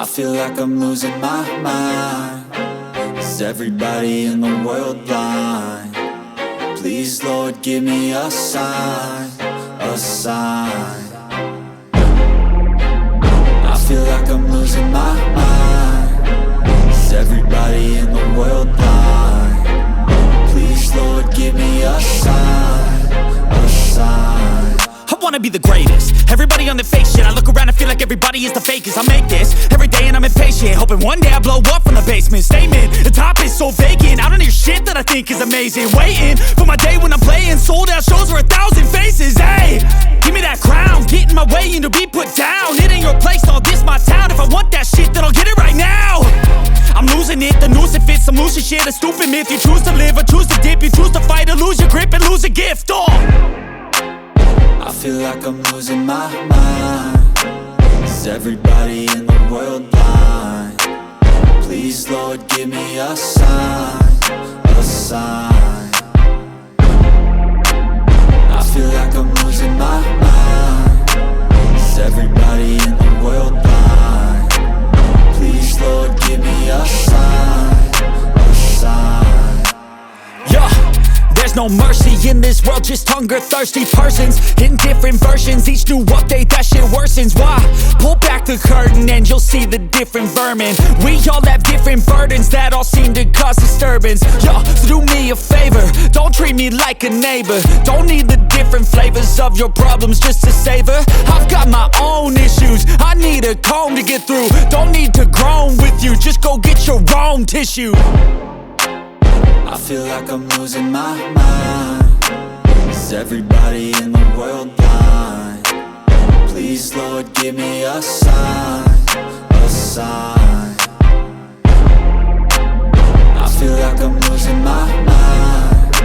I feel like I'm losing my mind. Is everybody in the world blind? Please, Lord, give me a sign, a sign. I feel like I'm losing my mind. Is everybody in the world blind? Please, Lord, give me a sign, a sign. I wanna be the greatest. Everybody on the fake shit. I look around and feel like everybody is the fakest. I make this every day and I'm impatient, hoping one day I blow up from the basement. Statement, the top is so vacant. I don't hear shit that I think is amazing. Waiting for my day when I'm playing sold out shows for 1,000 faces. Hey, give me that crown, get in my way and to be put down. It ain't your place, all this my town. If I want that shit, then I'll get it right now. I'm losing it, the noose it fits. I'm losing shit, a stupid myth. You choose to live or choose to dip. You choose to fight or lose your grip and lose a gift. I feel like I'm losing my mind. Is everybody in the world blind? Please, Lord, give me a sign, a sign. I feel like I'm losing my mind. Is everybody in the world blind? Please, Lord, give me a sign, a sign. Yeah. There's no mercy in this world, just hunger-thirsty persons in different versions. Each new update, that shit worsens. Why? Pull back the curtain and you'll see the different vermin. We all have different burdens that all seem to cause disturbance. Yo, so do me a favor, don't treat me like a neighbor. Don't need the different flavors of your problems just to savor. I've got my own issues, I need a comb to get through. Don't need to groan with you, just go get your own tissue. I feel like I'm losing my mind. Is everybody in the world blind? Please, Lord, give me a sign, a sign. I feel like I'm losing my mind.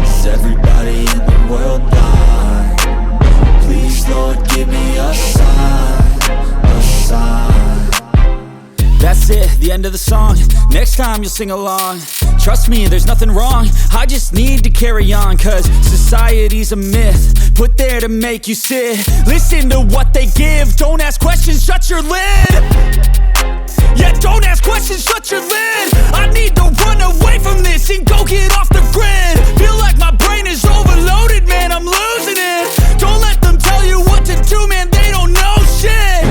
Is everybody in the world blind? Please, Lord, give me a sign, a sign. That's it, the end of the song. Next time you'll sing along. Trust me, there's nothing wrong. I just need to carry on, cause society's a myth put there to make you sit. Listen to what they give. Don't ask questions, shut your lid. Yeah, don't ask questions, shut your lid. I need to run away from this and go get off the grid. Feel like my brain is overloaded, man, I'm losing it. Don't let them tell you what to do, man, they don't know shit.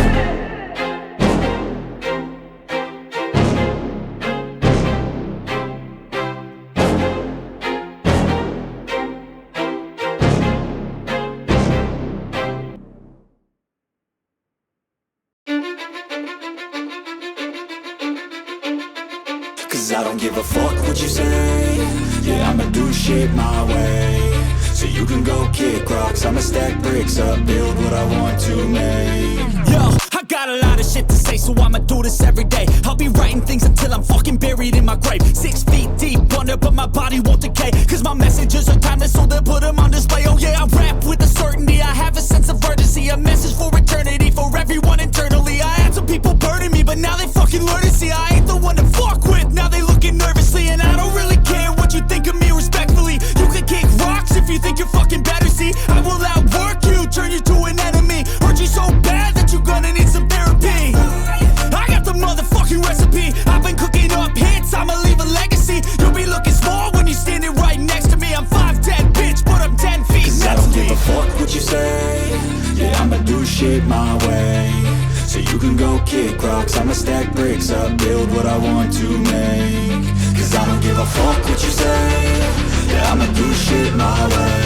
Cause I don't give a fuck what you say. Yeah, I'ma do shit my way. So you can go kick rocks, I'ma stack bricks up, build what I want to make. Yo, I got a lot of shit to say, so I'ma do this every day. I'll be writing things until I'm fucking buried in my grave. 6 feet deep under, but my body won't decay. Cause my messages are timeless, so they'll put them on display. Oh yeah, I rap with a certainty, I have a sense of urgency. A message for eternity, for everyone internally. I had some people burning me, but now they fucking learn to see I ain't the one to fuck with. Now they looking nervously, and I don't really care what you think of me respectfully. You can kick rocks if you think you're fucking better, see. I will outwork you, turn you to an enemy. Hurt you so bad that you're gonna need some therapy. I got the motherfucking recipe. I've been cooking up hits, I'ma leave a legacy. You'll be looking small when you're standing right next to me. I'm 5'10", bitch, but I'm 10 feet. Cause I don't give a fuck what you say. Yeah, I'ma do shit my way. So you can go kick rocks, I'ma stack bricks up, build what I want to make. Cause I don't give a fuck what you say. Yeah, I'ma do shit my way.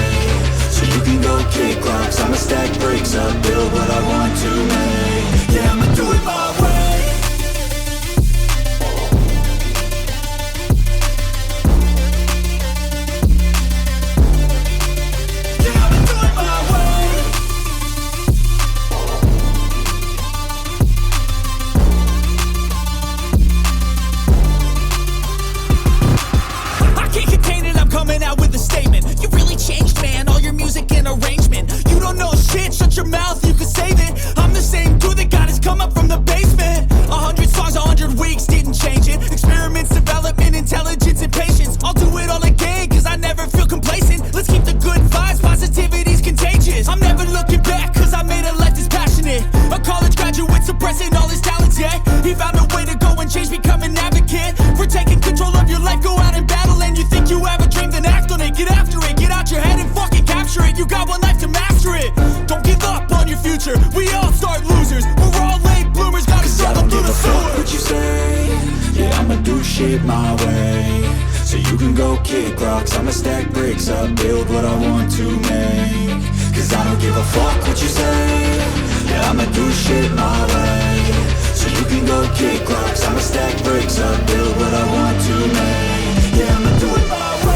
So you can go kick rocks, I'ma stack bricks up, build what I want to make. Yeah, I'ma do it my way. Changed, man, all your music and arrangement. You don't know shit, shut your mouth, you can save it. I'm the same kick rocks, I'ma stack bricks up, build what I want to make. Cause I don't give a fuck what you say, yeah, I'ma do shit my way. So you can go kick rocks, I'ma stack bricks up, build what I want to make. Yeah, I'ma do it my way.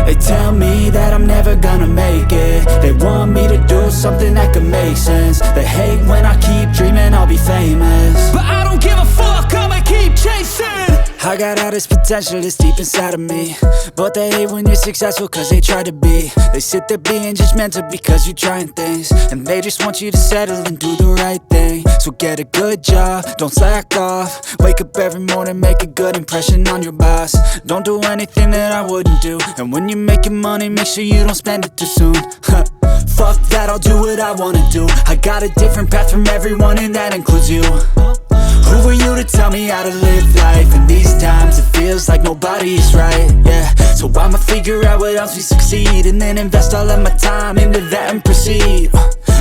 They tell me that I'm never gonna make it. They want me to do something that could make sense. They hate when I keep dreaming I'll be famous, but I don't give a fuck, I'ma keep chasing. I got all this potential that's deep inside of me, but they hate when you're successful cause they try to be. They sit there being judgmental because you're trying things, and they just want you to settle and do the right thing. So get a good job, don't slack off. Wake up every morning, make a good impression on your boss. Don't do anything that I wouldn't do, and when you're making money, make sure you don't spend it too soon. Fuck that, I'll do what I wanna do. I got a different path from everyone, and that includes you. Who are you to tell me how to live life? In these times it feels like nobody is right, yeah. So I'ma figure out what else we succeed, and then invest all of my time into that and proceed.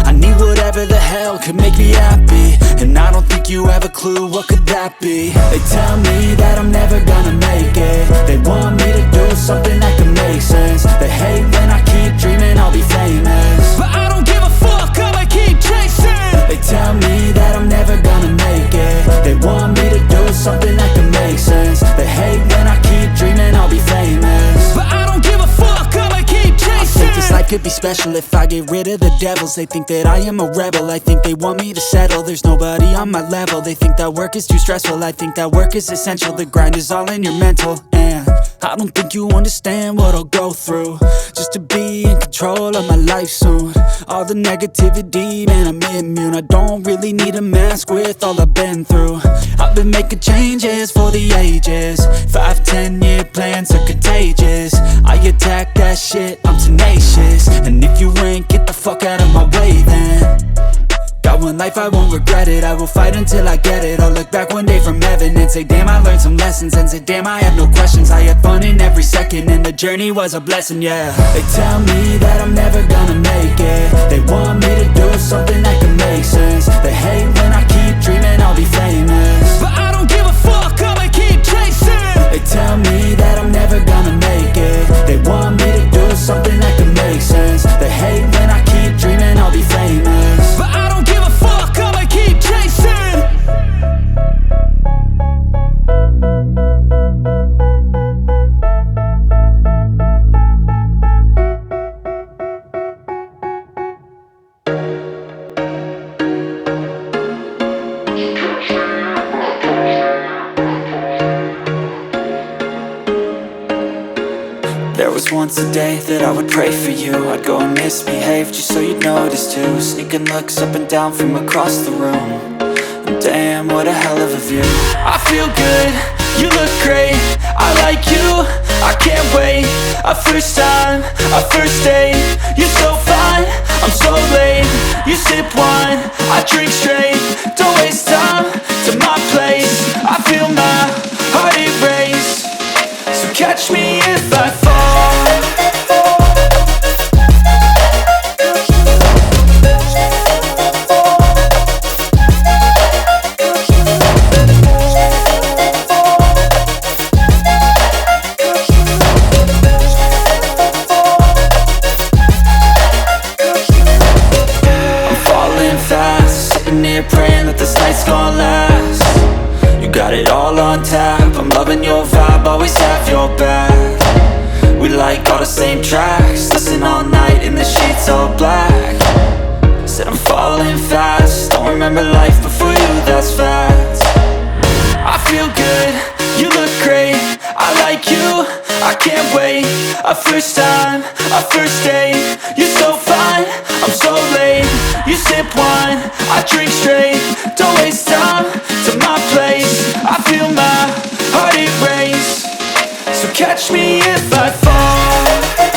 I need whatever the hell could make me happy, and I don't think you have a clue what could that be. They tell me that I'm never gonna make it. They want me to do something that could make sense. They hate when I keep dreaming I'll be famous, but I don't give a fuck, I'ma keep chasing. They tell me that I'm never gonna make it. They want me to do something that can make sense. They hate when I keep dreaming I'll be famous, but I don't give a fuck, I'ma keep chasing. I think this life could be special if I get rid of the devils. They think that I am a rebel, I think they want me to settle. There's nobody on my level. They think that work is too stressful, I think that work is essential. The grind is all in your mental, and I don't think you understand what I'll go through just to be in control of my life soon. All the negativity, man, I'm immune. I don't really need a mask with all I've been through. I've been making changes for the ages. 5-10 year plans are contagious. I attack that shit, I'm tenacious. And if you ain't, get the fuck out of my way then. Got one life, I won't regret it. I will fight until I get it. I'll look back one day from heaven and say, damn, I learned some lessons. And say, damn, I had no questions. I had fun in every second, and the journey was a blessing, yeah. They tell me that I'm never gonna make it. They want me to do something that can make sense. They hate when I keep dreaming I'll be famous, but I don't give a fuck, I'ma keep chasing. They tell me that I'm never gonna make it. They want me to do something that can make sense. They hate when I keep dreaming I'll be famous, but I don't give a fuck, I'ma keep chasing. There was once a day that I would pray for you. I'd go and misbehave just so you'd notice too. Sneaking looks up and down from across the room, and damn, what a hell of a view. I feel good, you look great, I like you, I can't wait. A first time, a first date, you're so fine, I'm so late. You sip wine, I drink straight. Don't waste time to my place. I feel my heart erase, so catch me if I fall. Praying that this night's gonna last. You got it all on tap, I'm loving your vibe, always have your back. We like all the same tracks, listen all night in the sheets all black. Said I'm falling fast, don't remember life before you, that's fact. first time, our first date. You're so fine, I'm so late. You sip wine, I drink straight. Don't waste time to my place. I feel my heart erase. So catch me if I fall.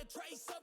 Trace